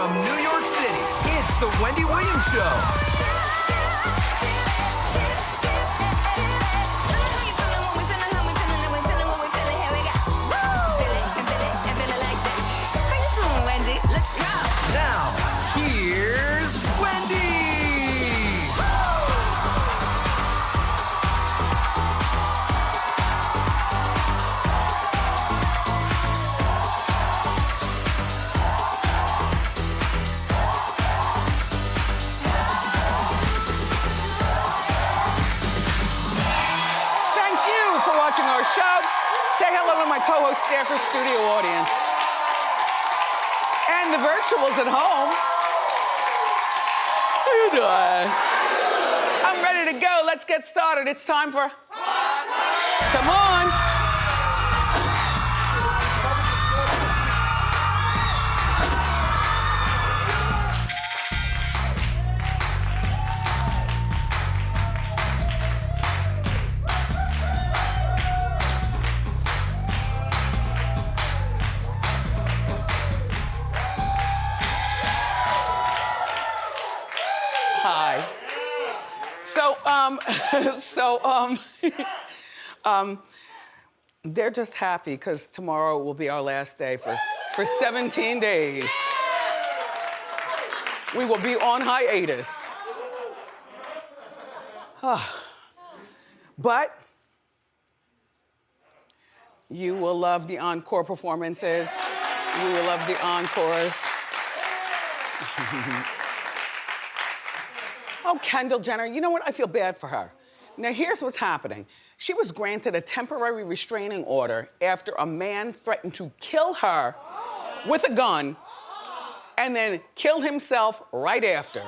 from New York City, it's the Wendy Williams Show. Now, here's Wendy! Thank you for watching our show. Say hello to my co-host, Staffer studio audience. And the virtuals at home. How you doing? I'm ready to go. Let's get started. It's time for... Come on. Hi. They're just happy because tomorrow will be our last day for 17 days. We will be on hiatus. But you will love the encore performances. You will love the encores. Oh, Kendall Jenner, you know what? I feel bad for her. Now, here's what's happening. She was granted a temporary restraining order after a man threatened to kill her with a gun and then killed himself right after.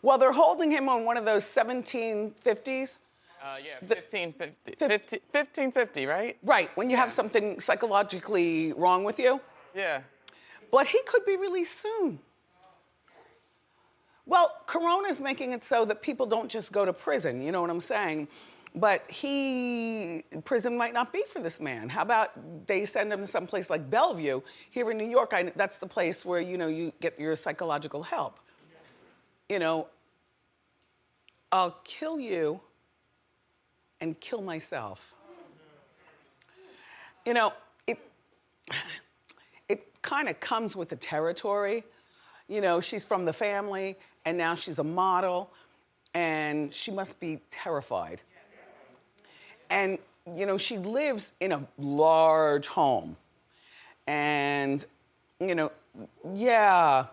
Well, they're holding him on one of those 1750s. Yeah, 1550, right? Right, when you have something psychologically wrong with you. Yeah. But he could be released soon. Well, Corona's making it so that people don't just go to prison, you know what I'm saying? But prison might not be for this man. How about they send him to some place like Bellevue? Here in New York, that's the place where, you know, you get your psychological help. You know, I'll kill you and kill myself. You know, it kind of comes with the territory. You know, she's from the family, and now she's a model, and she must be terrified. And, you know, she lives in a large home. And, you know, yeah.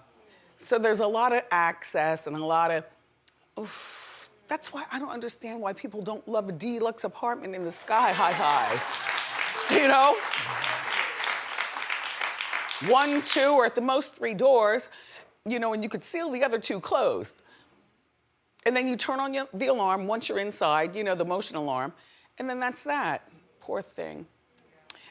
So there's a lot of access and a lot of, oof. That's why I don't understand why people don't love a deluxe apartment in the sky high. You know? 1, 2, or at the most 3 doors. You know, and you could seal the other 2 closed. And then you turn on the alarm once you're inside, you know, the motion alarm, and then that's that. Poor thing.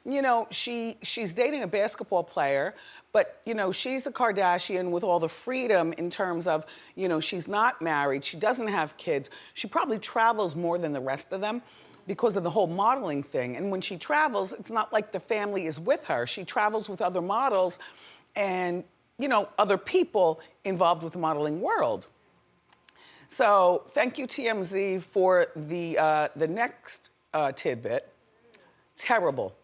You know, she's dating a basketball player, but, you know, she's the Kardashian with all the freedom in terms of, you know, she's not married, she doesn't have kids. She probably travels more than the rest of them because of the whole modeling thing. And when she travels, it's not like the family is with her. She travels with other models and, you know, other people involved with the modeling world. So thank you, TMZ, for the next tidbit. Terrible.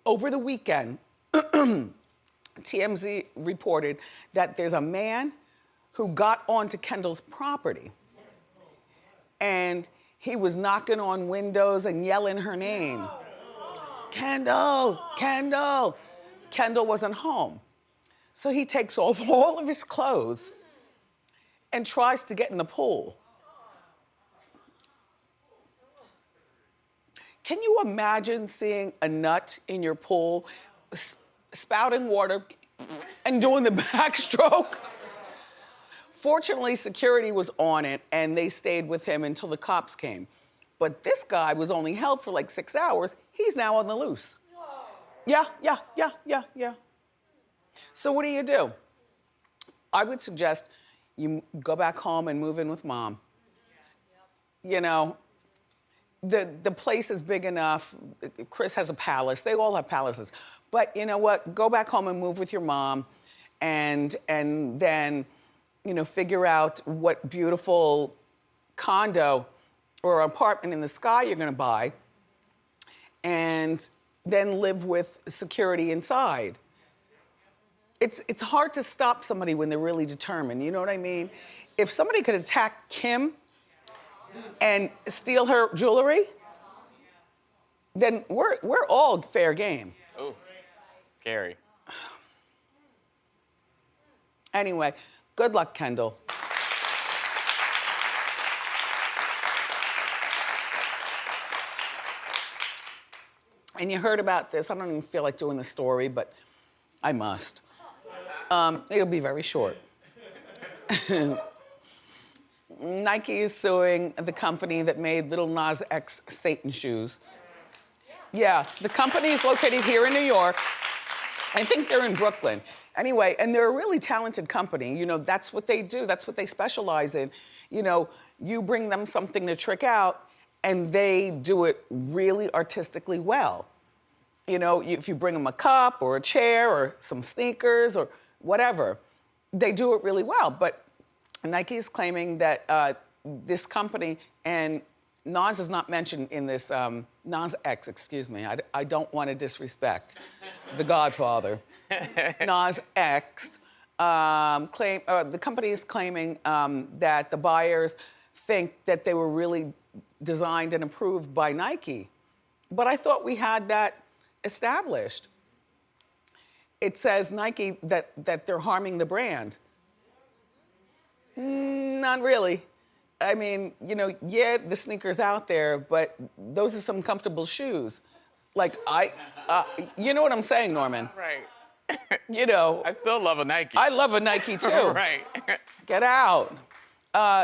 Over the weekend, TMZ reported that there's a man who got onto Kendall's property and he was knocking on windows and yelling her name. Kendall, Kendall. Kendall wasn't home. So he takes off all of his clothes and tries to get in the pool. Can you imagine seeing a nut in your pool, spouting water and doing the backstroke? Fortunately, security was on it and they stayed with him until the cops came. But this guy was only held for like 6 hours. He's now on the loose. Yeah. So what do? I would suggest you go back home and move in with mom. You know, the place is big enough. Chris has a palace. They all have palaces. But you know what? Go back home and move with your mom, and then, you know, figure out what beautiful condo or apartment in the sky you're gonna buy, and then live with security inside. It's hard to stop somebody when they're really determined, you know what I mean? If somebody could attack Kim and steal her jewelry, then we're all fair game. Oh, scary. Anyway, good luck, Kendall. And you heard about this. I don't even feel like doing the story, but I must. It'll be very short. Nike is suing the company that made Lil Nas X Satan shoes. Yeah, the company is located here in New York. I think they're in Brooklyn. Anyway, and they're a really talented company. You know, that's what they do. That's what they specialize in. You know, you bring them something to trick out, and they do it really artistically well. You know, if you bring them a cup or a chair or some sneakers or whatever, they do it really well. But Nike is claiming that this company, and Nas is not mentioned in this, Nas X, excuse me. I don't want to disrespect the Godfather. Nas X, the company is claiming that the buyers think that they were really designed and approved by Nike. But I thought we had that established. It says Nike that they're harming the brand. Not really. I mean, you know, yeah, the sneakers out there, but those are some comfortable shoes. Like you know what I'm saying, Norman? Right. You know. I still love a Nike. I love a Nike too. Right. Get out.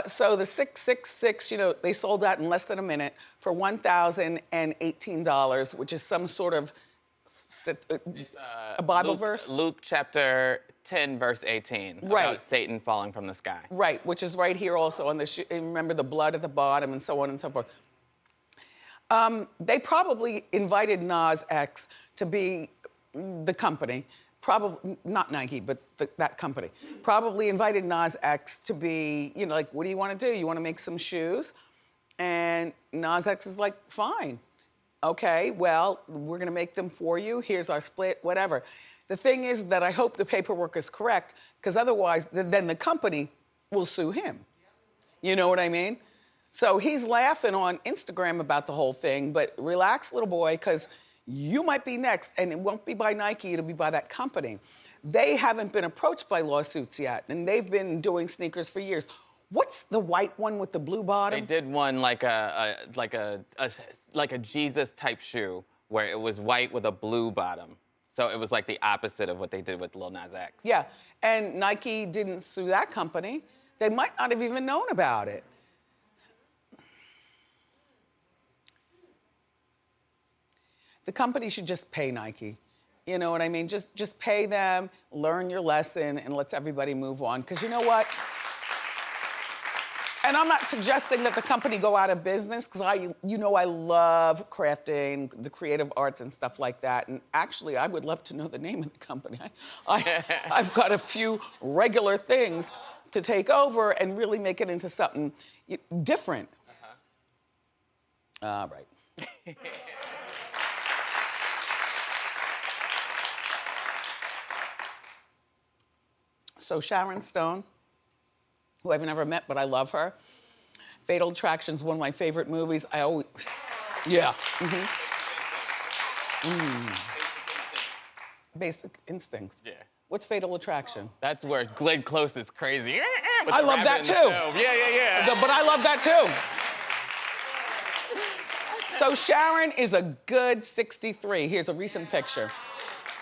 So the 666, you know, they sold out in less than a minute for $1,018, which is some sort of a Bible verse? Luke chapter 10, verse 18. Right. About Satan falling from the sky. Right, which is right here also on the shoe. Remember the blood at the bottom and so on and so forth. They probably invited Nas X to be the company. Probably, not Nike, but that company. Probably invited Nas X to be, you know, like, what do you want to do? You want to make some shoes? And Nas X is like, fine. Okay, well, we're going to make them for you. Here's our split, whatever. The thing is that I hope the paperwork is correct, because otherwise, then the company will sue him. You know what I mean? So he's laughing on Instagram about the whole thing, but relax, little boy, because you might be next, and it won't be by Nike, it'll be by that company. They haven't been approached by lawsuits yet, and they've been doing sneakers for years. What's the white one with the blue bottom? They did one like a Jesus type shoe where it was white with a blue bottom. So it was like the opposite of what they did with Lil Nas X. Yeah, and Nike didn't sue that company. They might not have even known about it. The company should just pay Nike. You know what I mean? Just pay them, learn your lesson, and let's everybody move on. Because you know what? And I'm not suggesting that the company go out of business, because you know I love crafting, the creative arts and stuff like that. And actually, I would love to know the name of the company. I've got a few regular things to take over and really make it into something different. All right. So Sharon Stone, who I've never met, but I love her. Fatal Attraction's one of my favorite movies. I always, yeah. Basic Instincts. Yeah. What's Fatal Attraction? That's where Glenn Close is crazy. I love that too. Yeah. But I love that too. So Sharon is a good 63. Here's a recent picture.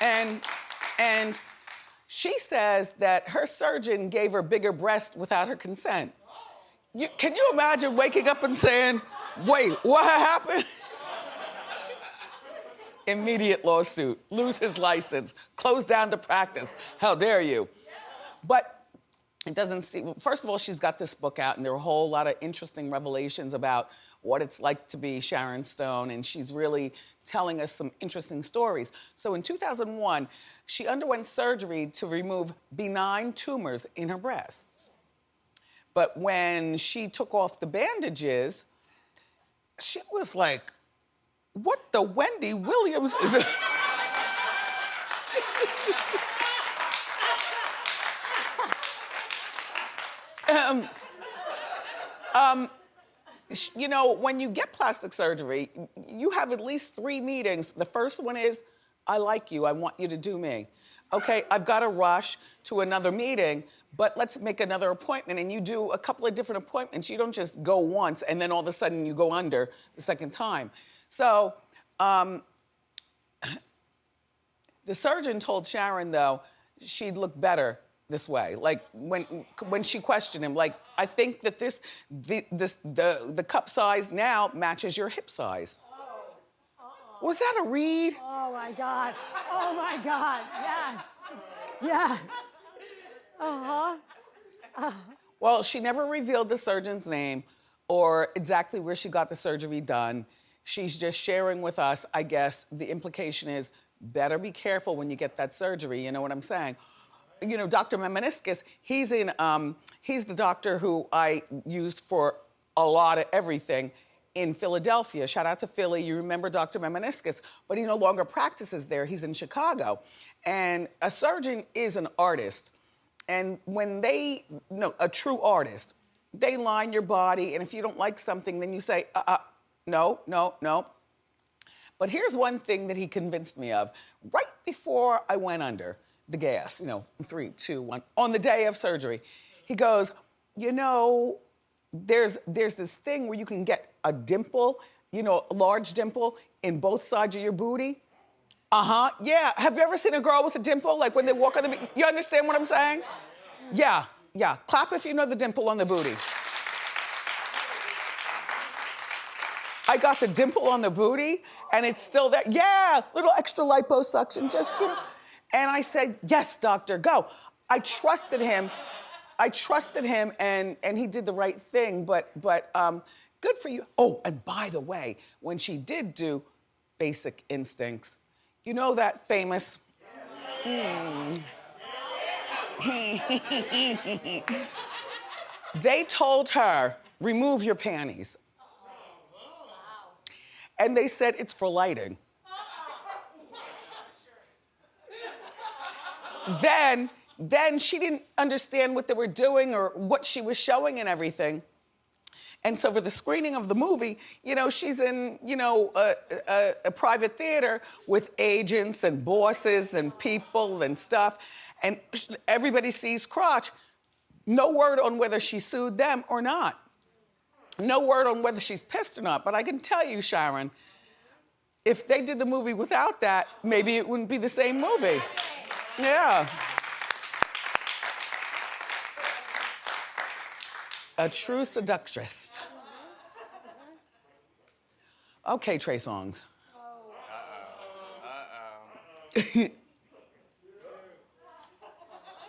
And she says that her surgeon gave her bigger breasts without her consent. Can you imagine waking up and saying, wait, what happened? Immediate lawsuit, lose his license, close down the practice. How dare you? But it doesn't seem, first of all, she's got this book out and there are a whole lot of interesting revelations about what it's like to be Sharon Stone, and she's really telling us some interesting stories. So in 2001, she underwent surgery to remove benign tumors in her breasts. But when she took off the bandages, she was like, what the Wendy Williams is it? You know, when you get plastic surgery, you have at least 3 meetings. The first one is, I like you, I want you to do me. Okay, I've got to rush to another meeting, but let's make another appointment. And you do a couple of different appointments. You don't just go once and then all of a sudden you go under the second time. So the surgeon told Sharon, though, she'd look better this way. Like when she questioned him, like, I think that the cup size now matches your hip size. Was that a read? Oh my God. Oh my God. Yes. Yes. Well, she never revealed the surgeon's name or exactly where she got the surgery done. She's just sharing with us, I guess, the implication is better be careful when you get that surgery, you know what I'm saying? You know, Dr. Memeniscus, he's the doctor who I used for a lot of everything in Philadelphia. Shout out to Philly, you remember Dr. Memeniscus, but he no longer practices there, he's in Chicago. And a surgeon is an artist. And when they, no, a true artist, they line your body, and if you don't like something, then you say, no, no, no. But here's one thing that he convinced me of. Right before I went under the gas, you know, 3, 2, 1, on the day of surgery, he goes, you know, there's this thing where you can get a dimple, you know, a large dimple in both sides of your booty. Yeah. Have you ever seen a girl with a dimple? Like when they walk on the, you understand what I'm saying? Yeah, yeah. Clap if you know the dimple on the booty. I got the dimple on the booty and it's still there. Yeah, little extra liposuction, just, you know. And I said, yes, doctor, go. I trusted him and he did the right thing, but good for you. Oh, and by the way, when she did do Basic Instincts, you know that famous, they told her, remove your panties. And they said it's for lighting. Then she didn't understand what they were doing or what she was showing and everything. And so for the screening of the movie, you know, she's in, you know, a private theater with agents and bosses and people and stuff. And everybody sees crotch. No word on whether she sued them or not. No word on whether she's pissed or not. But I can tell you, Sharon, if they did the movie without that, maybe it wouldn't be the same movie. Yeah. A true seductress. Okay, Trey Songz.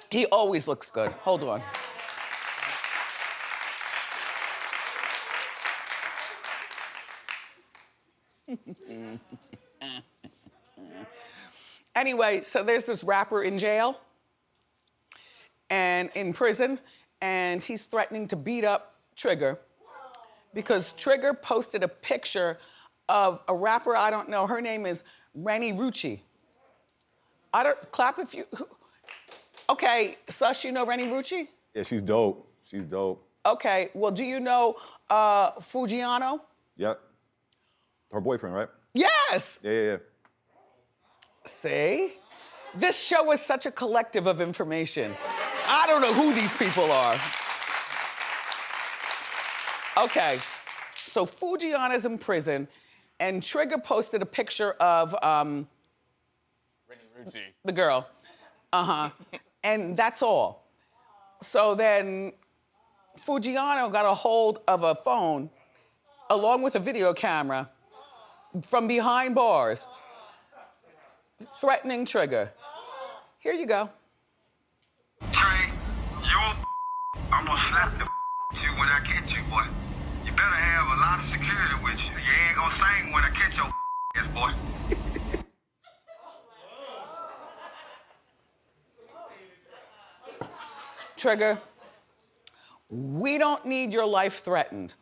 He always looks good. Hold on. Anyway, so there's this rapper in jail and in prison, and he's threatening to beat up Trigger because Trigger posted a picture of a rapper, I don't know, her name is Rennie Rucci. Clap if you, okay, Sush, you know Rennie Rucci? Yeah, she's dope. She's dope. Okay, well, do you know Fugiano? Yep. Her boyfriend, right? Yes! Yeah. See? This show is such a collective of information. I don't know who these people are. Okay, so Fugiano's in prison, and Trigger posted a picture of Rennie Rucci. the girl. And that's all. So then Fugiano got a hold of a phone along with a video camera from behind bars, threatening Trigger. Here you go. Trey, you a I'm gonna slap the you when I catch you, boy. You better have a lot of security with you. You ain't gonna sing when I catch your ass, boy. Trigger, we don't need your life threatened.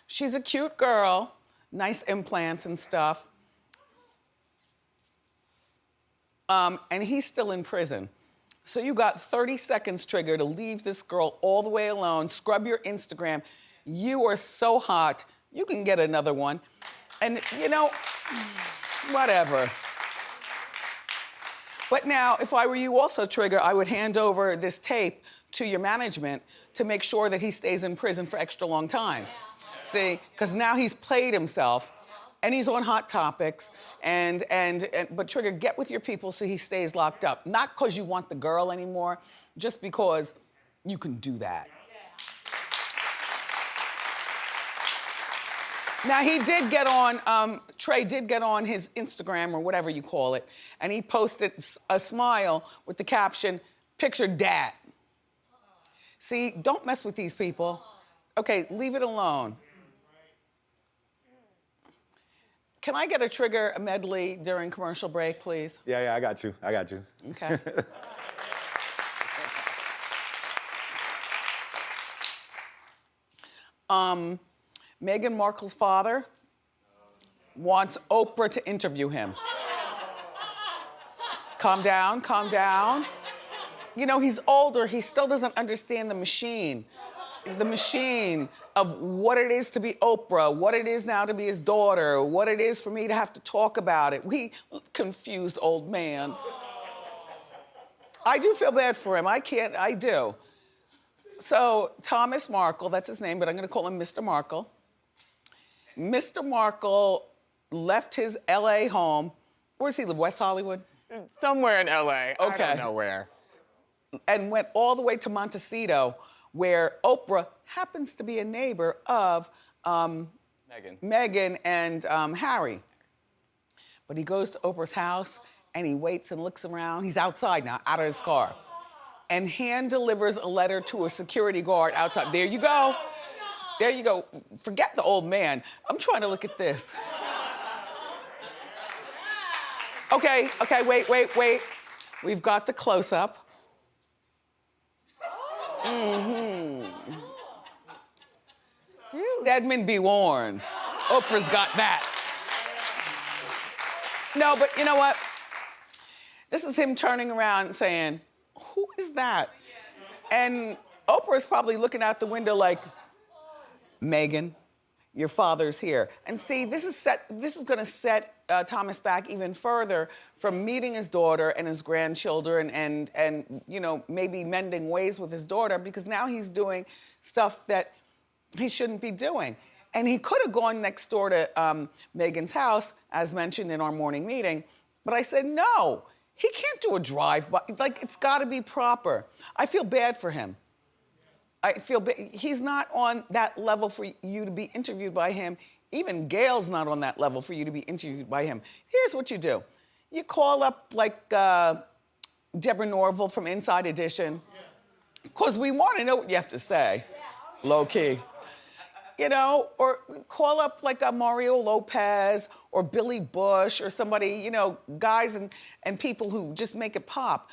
She's a cute girl, nice implants and stuff. And he's still in prison. So you got 30 seconds, Trigger, to leave this girl all the way alone, scrub your Instagram. You are so hot, you can get another one. And you know, whatever. But now, if I were you also, Trigger, I would hand over this tape to your management to make sure that he stays in prison for extra long time. See, because now he's played himself and he's on Hot Topics, but Trigger, get with your people so he stays locked up. Not because you want the girl anymore, just because you can do that. Now he did get on, Trey did get on his Instagram or whatever you call it, and he posted a smile with the caption, "Picture dat." See, don't mess with these people. Okay, leave it alone. Can I get a Trigger medley during commercial break, please? Yeah, I got you. Okay. Meghan Markle's father wants Oprah to interview him. Calm down, calm down. You know, he's older, he still doesn't understand the machine of what it is to be Oprah, what it is now to be his daughter, what it is for me to have to talk about it. Confused old man. I do feel bad for him, I do. So Thomas Markle, that's his name, but I'm gonna call him Mr. Markle. Mr. Markle left his LA home. Where does he live, West Hollywood? Somewhere in LA, Okay. I don't know where. And went all the way to Montecito, where Oprah happens to be a neighbor of Meghan and Harry. But he goes to Oprah's house and he waits and looks around. He's outside now, out of his car. And hand delivers a letter to a security guard outside. There you go. There you go. Forget the old man. I'm trying to look at this. Okay, wait. We've got the close-up. Stedman be warned. Oprah's got that. No, but you know what? This is him turning around and saying, "Who is that?" And Oprah's probably looking out the window like, "Meghan, your father's here." And see, this is gonna set Thomas back even further from meeting his daughter and his grandchildren and you know, maybe mending ways with his daughter, because now he's doing stuff that he shouldn't be doing. And he could have gone next door to Meghan's house, as mentioned in our morning meeting, but I said, no, he can't do a drive-by. Like, it's gotta be proper. I feel bad for him. He's not on that level for you to be interviewed by him. Even Gail's not on that level for you to be interviewed by him. Here's what you do. You call up like Deborah Norville from Inside Edition, because we want to know what you have to say, low key. You know, or call up like a Mario Lopez or Billy Bush or somebody, you know, guys and people who just make it pop.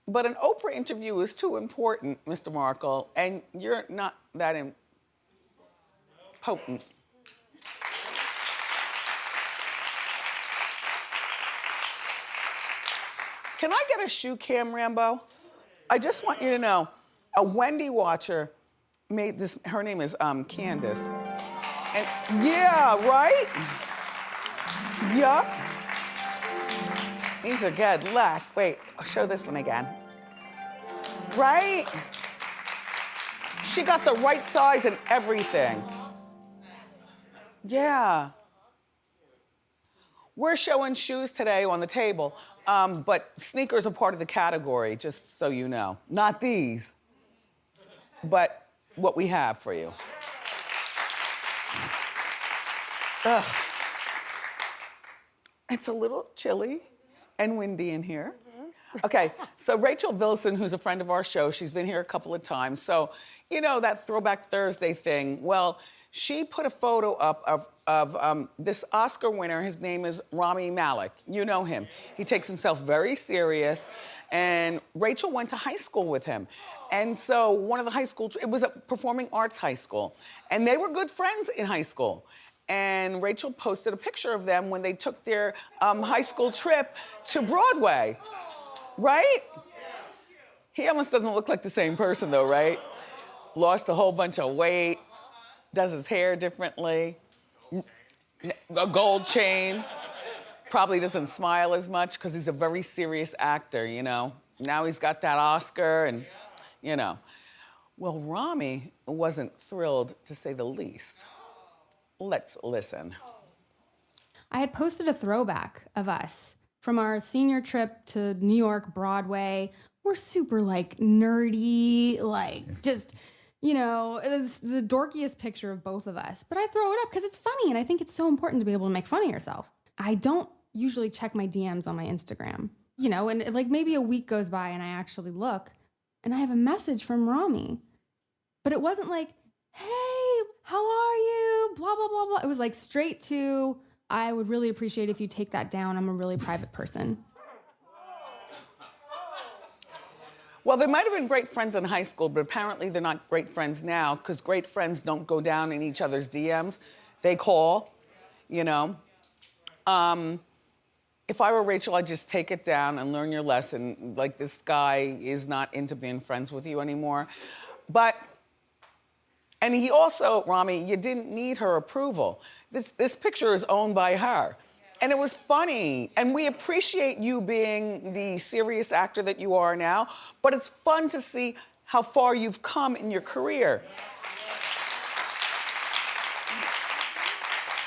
But an Oprah interview is too important, Mr. Markle, and you're not that potent. Can I get a shoe cam, Rambo? I just want you to know, a Wendy watcher made this, her name is Candace. And yeah, right? Yup. These are good, look. Wait, I'll show this one again. Right? She got the right size and everything. Yeah. We're showing shoes today on the table, but sneakers are part of the category, just so you know. Not these, but what we have for you. Ugh. It's a little chilly and windy in here. Okay, so Rachel Bilson, who's a friend of our show, she's been here a couple of times. So, you know, that Throwback Thursday thing. Well, she put a photo up of this Oscar winner. His name is Rami Malek. You know him. He takes himself very serious. And Rachel went to high school with him. And so one of the high school, it was a performing arts high school. And they were good friends in high school. And Rachel posted a picture of them when they took their high school trip to Broadway. Right? He almost doesn't look like the same person though, right? Lost a whole bunch of weight, does his hair differently, a gold chain, probably doesn't smile as much because he's a very serious actor, you know? Now he's got that Oscar and, you know. Well, Rami wasn't thrilled, to say the least. Let's listen. I had posted a throwback of us from our senior trip to New York Broadway. We're super like nerdy, like just, you know, it's the dorkiest picture of both of us. But I throw it up because it's funny and I think it's so important to be able to make fun of yourself. I don't usually check my DMs on my Instagram, you know, and like maybe a week goes by and I actually look and I have a message from Rami. But it wasn't like, hey, how are you? Blah, blah, blah, blah. It was like straight to, I would really appreciate if you take that down. I'm a really private person. Well, they might have been great friends in high school, but apparently they're not great friends now because great friends don't go down in each other's DMs. They call, you know. If I were Rachel, I'd just take it down and learn your lesson. Like, this guy is not into being friends with you anymore. But, and he also, Rami, you didn't need her approval. This picture is owned by her. And it was funny, and we appreciate you being the serious actor that you are now, but it's fun to see how far you've come in your career.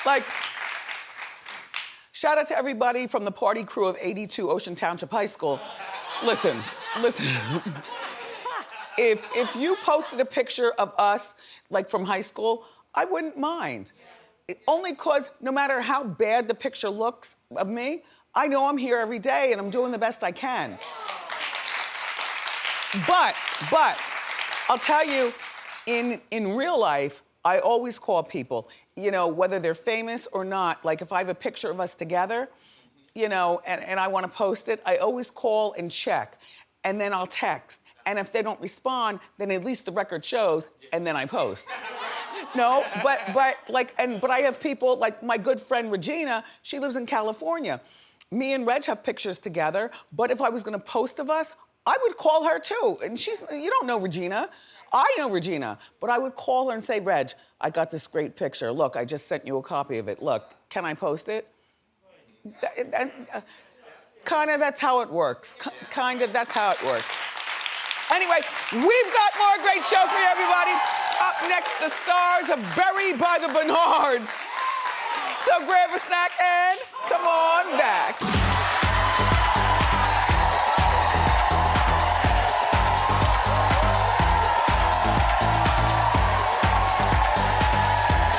Like, shout out to everybody from the party crew of 82 Ocean Township High School. Listen. If you posted a picture of us, like from high school, I wouldn't mind. Only cause no matter how bad the picture looks of me, I know I'm here every day and I'm doing the best I can. But, I'll tell you, in real life, I always call people, you know, whether they're famous or not. Like if I have a picture of us together, you know, and I wanna post it, I always call and check, and then I'll text. And if they don't respond, then at least the record shows, and then I post. No, but I have people like my good friend Regina, she lives in California. Me and Reg have pictures together, but if I was gonna post of us, I would call her too. And you don't know Regina. I know Regina, but I would call her and say, Reg, I got this great picture. Look, I just sent you a copy of it. Look, can I post it? Kinda, that's how it works. Kinda, that's how it works. Anyway, we've got more great show for you, everybody. Up next, the stars of Buried by the Bernards. So grab a snack